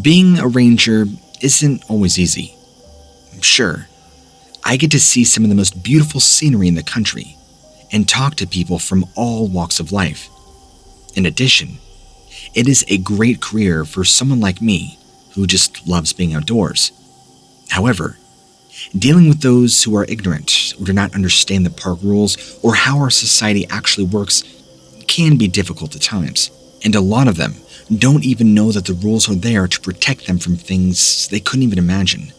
Being a ranger isn't always easy. Sure, I get to see some of the most beautiful scenery in the country and talk to people from all walks of life. In addition, it is a great career for someone like me who just loves being outdoors. However, dealing with those who are ignorant or do not understand the park rules or how our society actually works can be difficult at times, and a lot of them don't even know that the rules are there to protect them from things they couldn't even imagine.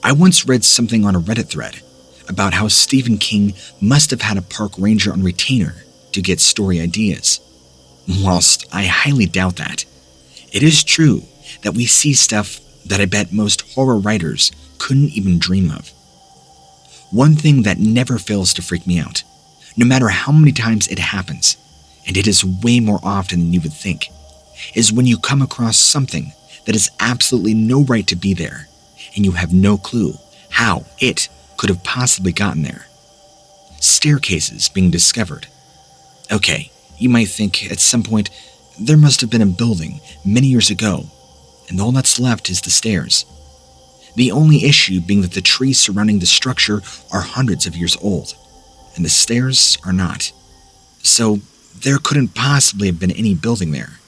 I once read something on a Reddit thread about how Stephen King must have had a park ranger on retainer to get story ideas. Whilst I highly doubt that, it is true that we see stuff that I bet most horror writers couldn't even dream of. One thing that never fails to freak me out, no matter how many times it happens, and it is way more often than you would think, is when you come across something that has absolutely no right to be there, and you have no clue how it could have possibly gotten there. Staircases being discovered. Okay, you might think at some point there must have been a building many years ago, and all that's left is the stairs. The only issue being that the trees surrounding the structure are hundreds of years old, and the stairs are not. So there couldn't possibly have been any building there,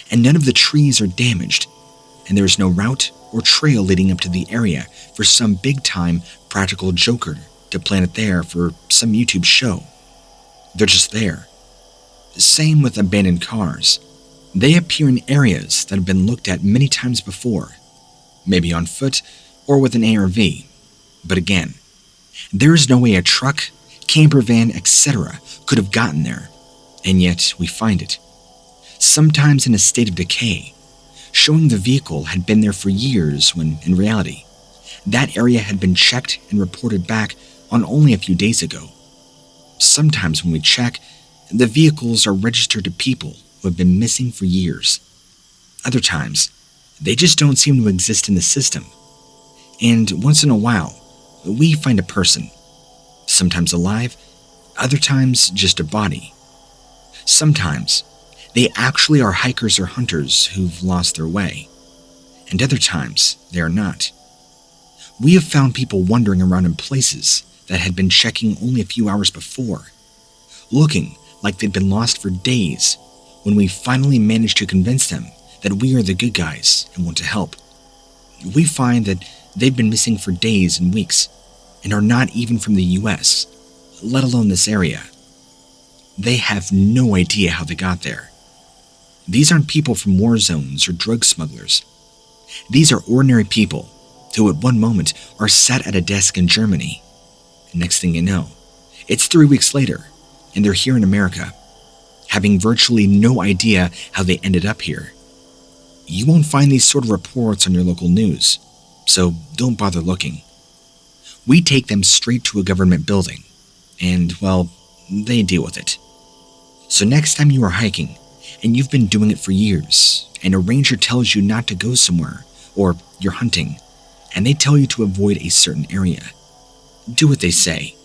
and none of the trees are damaged, and there is no route or trail leading up to the area for some big-time practical joker to plant it there for some YouTube show. They're just there. Same with abandoned cars. They appear in areas that have been looked at many times before, maybe on foot or with an ARV. But again, there is no way a truck, camper van, etc. could have gotten there, and yet we find it. Sometimes in a state of decay, showing the vehicle had been there for years when, in reality, that area had been checked and reported back on only a few days ago. Sometimes when we check, the vehicles are registered to people who have been missing for years. Other times, they just don't seem to exist in the system. And once in a while, we find a person, sometimes alive, other times just a body. Sometimes, they actually are hikers or hunters who've lost their way, and other times they are not. We have found people wandering around in places that had been checking only a few hours before, looking like they'd been lost for days when we finally managed to convince them that we are the good guys and want to help. We find that they've been missing for days and weeks and are not even from the US, let alone this area. They have no idea how they got there. These aren't people from war zones or drug smugglers. These are ordinary people who at one moment are sat at a desk in Germany. And next thing you know, it's 3 weeks later, and they're here in America, having virtually no idea how they ended up here. You won't find these sort of reports on your local news, so don't bother looking. We take them straight to a government building, and, well, they deal with it. So next time you are hiking, and you've been doing it for years, and a ranger tells you not to go somewhere, or you're hunting, and they tell you to avoid a certain area, do what they say.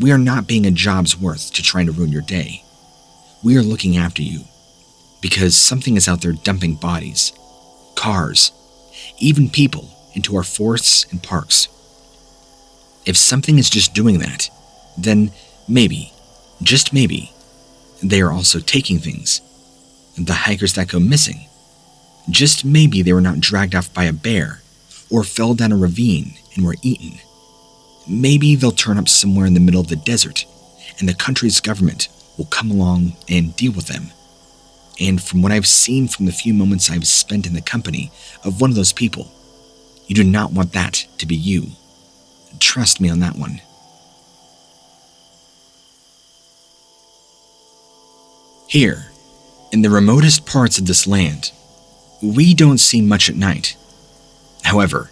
We are not being a job's worth to try to ruin your day. We are looking after you, because something is out there dumping bodies, cars, even people into our forests and parks. If something is just doing that, then maybe, just maybe, they are also taking things. The hikers that go missing, just maybe they were not dragged off by a bear or fell down a ravine and were eaten. Maybe they'll turn up somewhere in the middle of the desert and the country's government will come along and deal with them. And from what I've seen from the few moments I've spent in the company of one of those people, you do not want that to be you. Trust me on that one. Here, in the remotest parts of this land, we don't see much at night. However,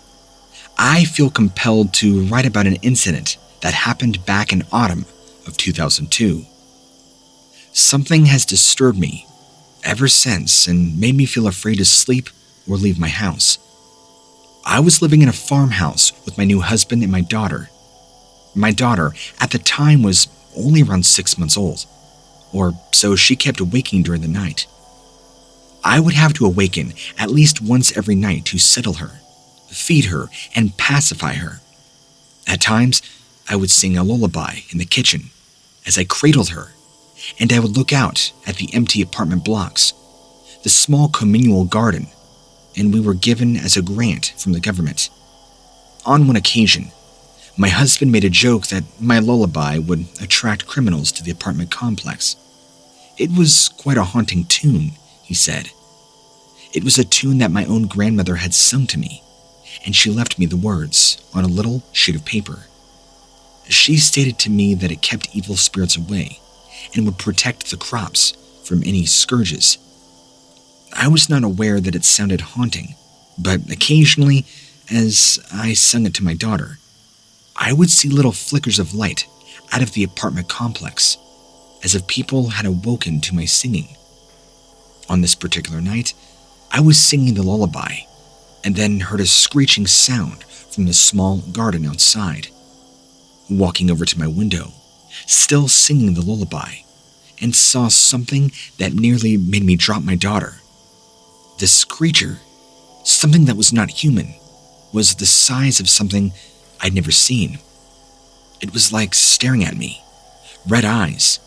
I feel compelled to write about an incident that happened back in autumn of 2002. Something has disturbed me ever since and made me feel afraid to sleep or leave my house. I was living in a farmhouse with my new husband and my daughter. My daughter, at the time, was only around 6 months old, or so she kept waking during the night. I would have to awaken at least once every night to settle her, feed her, and pacify her. At times, I would sing a lullaby in the kitchen as I cradled her, and I would look out at the empty apartment blocks, the small communal garden, and we were given as a grant from the government. On one occasion, my husband made a joke that my lullaby would attract criminals to the apartment complex. It was quite a haunting tune, he said. It was a tune that my own grandmother had sung to me, and she left me the words on a little sheet of paper. She stated to me that it kept evil spirits away and would protect the crops from any scourges. I was not aware that it sounded haunting, but occasionally, as I sung it to my daughter, I would see little flickers of light out of the apartment complex, as if people had awoken to my singing. On this particular night, I was singing the lullaby, and then heard a screeching sound from the small garden outside. Walking over to my window, still singing the lullaby, and saw something that nearly made me drop my daughter. This creature, something that was not human, was the size of something I'd never seen. It was like staring at me, red eyes,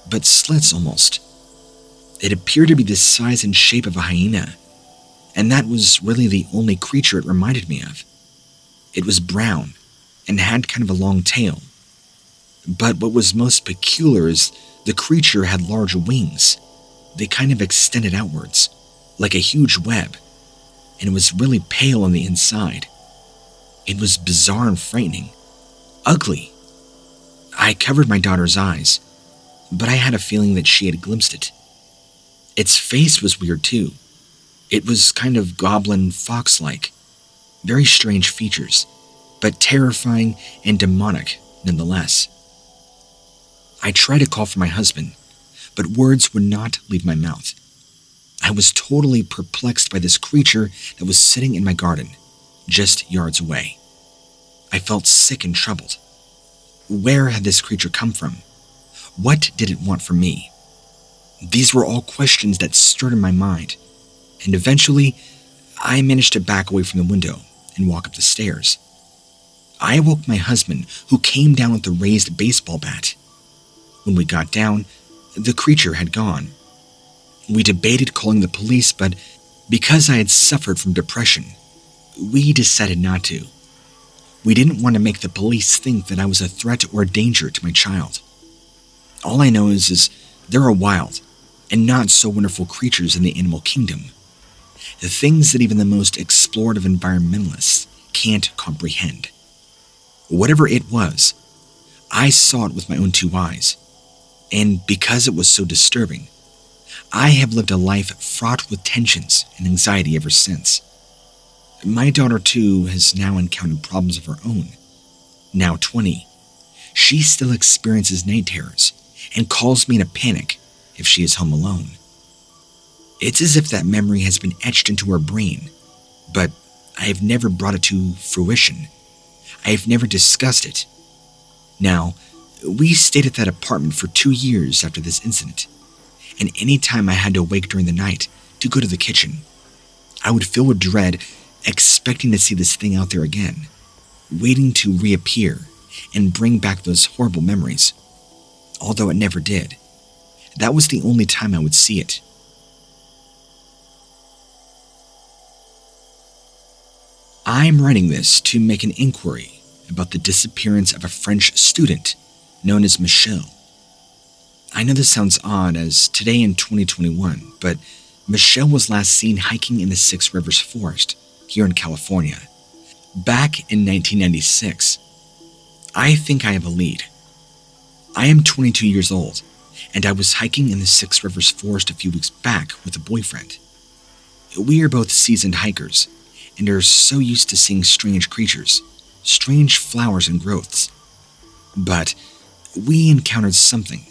but slits almost. It appeared to be the size and shape of a hyena, and that was really the only creature it reminded me of. It was brown and had kind of a long tail. But what was most peculiar is the creature had large wings. They kind of extended outwards, like a huge web, and it was really pale on the inside. It was bizarre and frightening, ugly. I covered my daughter's eyes, but I had a feeling that she had glimpsed it. Its face was weird too. It was kind of goblin fox-like, very strange features, but terrifying and demonic nonetheless. I tried to call for my husband, but words would not leave my mouth. I was totally perplexed by this creature that was sitting in my garden, just yards away. I felt sick and troubled. Where had this creature come from? What did it want from me? These were all questions that stirred in my mind, and eventually, I managed to back away from the window and walk up the stairs. I awoke my husband, who came down with a raised baseball bat. When we got down, the creature had gone. We debated calling the police, but because I had suffered from depression, we decided not to. We didn't want to make the police think that I was a threat or a danger to my child. All I know is there are wild and not so wonderful creatures in the animal kingdom. The things that even the most explorative environmentalists can't comprehend. Whatever it was, I saw it with my own two eyes, and because it was so disturbing, I have lived a life fraught with tensions and anxiety ever since. My daughter, too, has now encountered problems of her own. Now 20, she still experiences night terrors and calls me in a panic if she is home alone. It's as if that memory has been etched into her brain, but I have never brought it to fruition. I have never discussed it. Now, we stayed at that apartment for 2 years after this incident, and any time I had to wake during the night to go to the kitchen, I would fill with dread, expecting to see this thing out there again, waiting to reappear and bring back those horrible memories. Although it never did. That was the only time I would see it. I'm writing this to make an inquiry about the disappearance of a French student known as Michelle. I know this sounds odd as today in 2021, but Michelle was last seen hiking in the Six Rivers Forest here in California back in 1996. I think I have a lead. I am 22 years old, and I was hiking in the Six Rivers Forest a few weeks back with a boyfriend. We are both seasoned hikers, and are so used to seeing strange creatures, strange flowers and growths. But we encountered something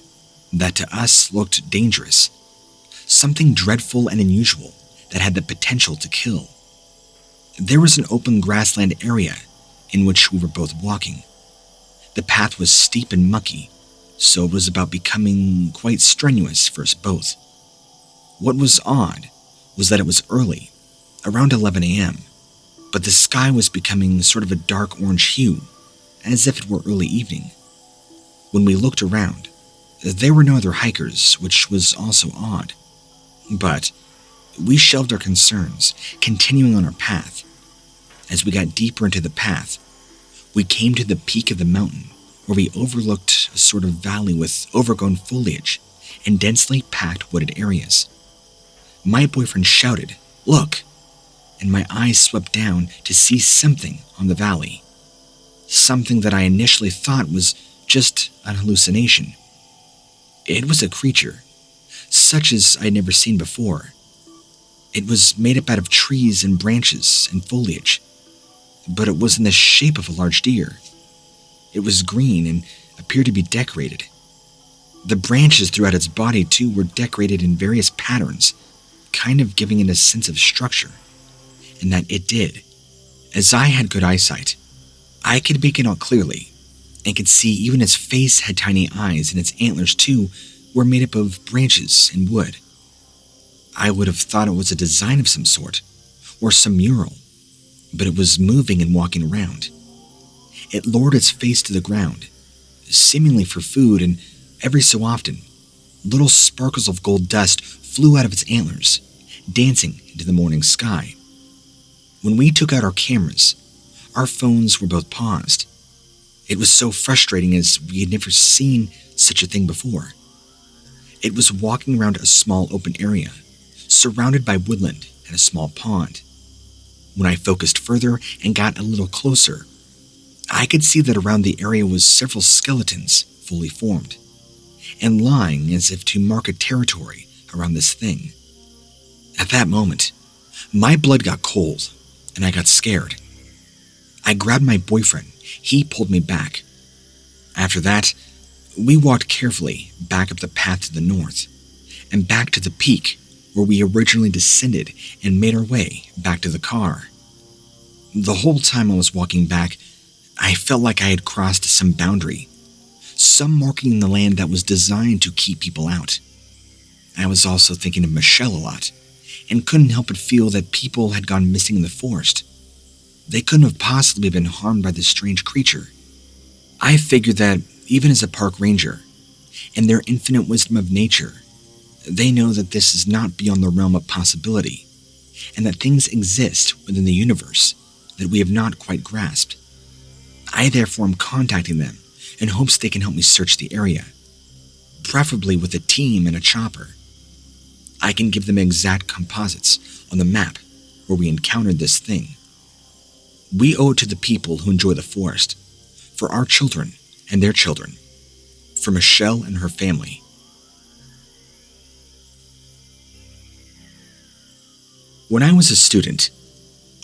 that to us looked dangerous, something dreadful and unusual that had the potential to kill. There was an open grassland area in which we were both walking. The path was steep and mucky, so it was about becoming quite strenuous for us both. What was odd was that it was early, around 11 a.m., but the sky was becoming sort of a dark orange hue, as if it were early evening. When we looked around, there were no other hikers, which was also odd. But we shelved our concerns, continuing on our path. As we got deeper into the path, we came to the peak of the mountain, where we overlooked a sort of valley with overgrown foliage and densely packed wooded areas. My boyfriend shouted, "Look!" and my eyes swept down to see something on the valley. Something that I initially thought was just an hallucination. It was a creature, such as I'd never seen before. It was made up out of trees and branches and foliage, but it was in the shape of a large deer. It was green and appeared to be decorated. The branches throughout its body, too, were decorated in various patterns, kind of giving it a sense of structure. And that it did. As I had good eyesight, I could make it out clearly, and could see even its face had tiny eyes, and its antlers, too, were made up of branches and wood. I would have thought it was a design of some sort, or some mural, but it was moving and walking around. It lowered its face to the ground, seemingly for food, and every so often, little sparkles of gold dust flew out of its antlers, dancing into the morning sky. When we took out our cameras, our phones were both paused. It was so frustrating, as we had never seen such a thing before. It was walking around a small open area, surrounded by woodland and a small pond. When I focused further and got a little closer, I could see that around the area was several skeletons fully formed, and lying as if to mark a territory around this thing. At that moment, my blood got cold, and I got scared. I grabbed my boyfriend. He pulled me back. After that, we walked carefully back up the path to the north, and back to the peak where we originally descended, and made our way back to the car. The whole time I was walking back, I felt like I had crossed some boundary, some marking in the land that was designed to keep people out. I was also thinking of Michelle a lot, and couldn't help but feel that people had gone missing in the forest. They couldn't have possibly been harmed by this strange creature. I figured that even as a park ranger, in their infinite wisdom of nature, they know that this is not beyond the realm of possibility, and that things exist within the universe that we have not quite grasped. I therefore am contacting them in hopes they can help me search the area, preferably with a team and a chopper. I can give them exact composites on the map where we encountered this thing. We owe it to the people who enjoy the forest, for our children and their children, for Michelle and her family. When I was a student,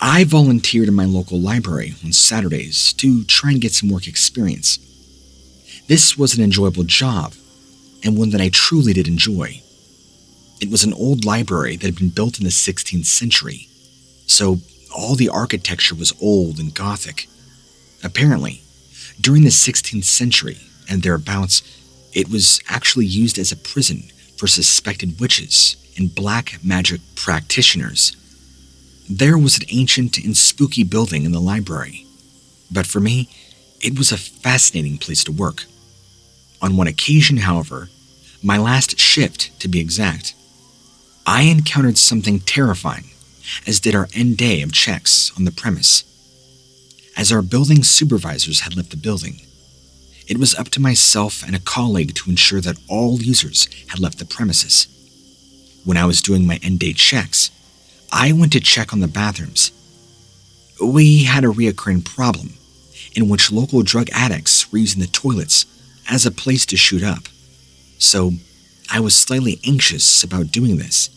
I volunteered in my local library on Saturdays to try and get some work experience. This was an enjoyable job, and one that I truly did enjoy. It was an old library that had been built in the 16th century, so all the architecture was old and Gothic. Apparently, during the 16th century and thereabouts, it was actually used as a prison for suspected witches and black magic practitioners. There was an ancient and spooky building in the library, but for me, it was a fascinating place to work. On one occasion, however, my last shift to be exact, I encountered something terrifying, as did our end day of checks on the premise. As our building supervisors had left the building, it was up to myself and a colleague to ensure that all users had left the premises. When I was doing my end day checks, I went to check on the bathrooms. We had a reoccurring problem in which local drug addicts were using the toilets as a place to shoot up, so I was slightly anxious about doing this.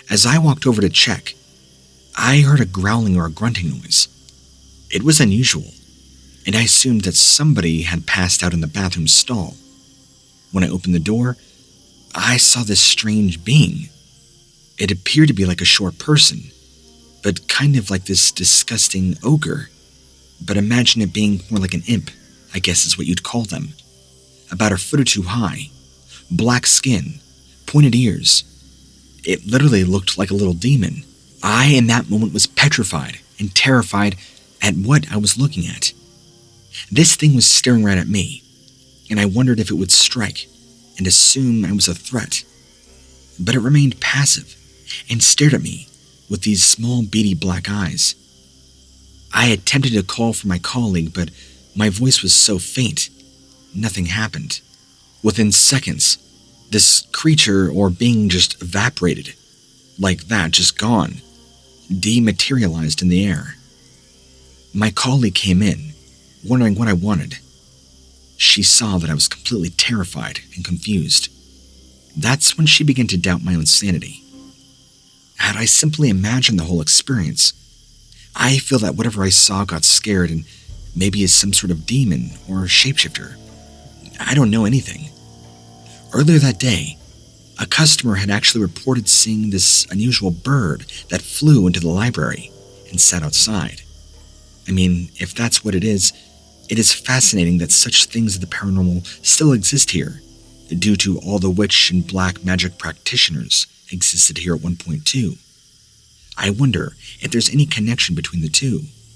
As I walked over to check, I heard a growling or a grunting noise. It was unusual, and I assumed that somebody had passed out in the bathroom stall. When I opened the door, I saw this strange being. It appeared to be like a short person, but kind of like this disgusting ogre. But imagine it being more like an imp, I guess is what you'd call them. About a foot or two high, black skin, pointed ears. It literally looked like a little demon. I, in that moment, was petrified and terrified at what I was looking at. This thing was staring right at me, and I wondered if it would strike and assume I was a threat. But it remained passive and stared at me with these small, beady black eyes. I attempted to call for my colleague, but my voice was so faint, nothing happened. Within seconds, this creature or being just evaporated. Like that, just gone. Dematerialized in the air. My colleague came in, wondering what I wanted. She saw that I was completely terrified and confused. That's when she began to doubt my own sanity. Had I simply imagined the whole experience? I feel that whatever I saw got scared and maybe is some sort of demon or shapeshifter. I don't know anything. Earlier that day, a customer had actually reported seeing this unusual bird that flew into the library and sat outside. I mean, if that's what it is fascinating that such things of the paranormal still exist here, due to all the witch and black magic practitioners existed here at one point too. I wonder if there's any connection between the two.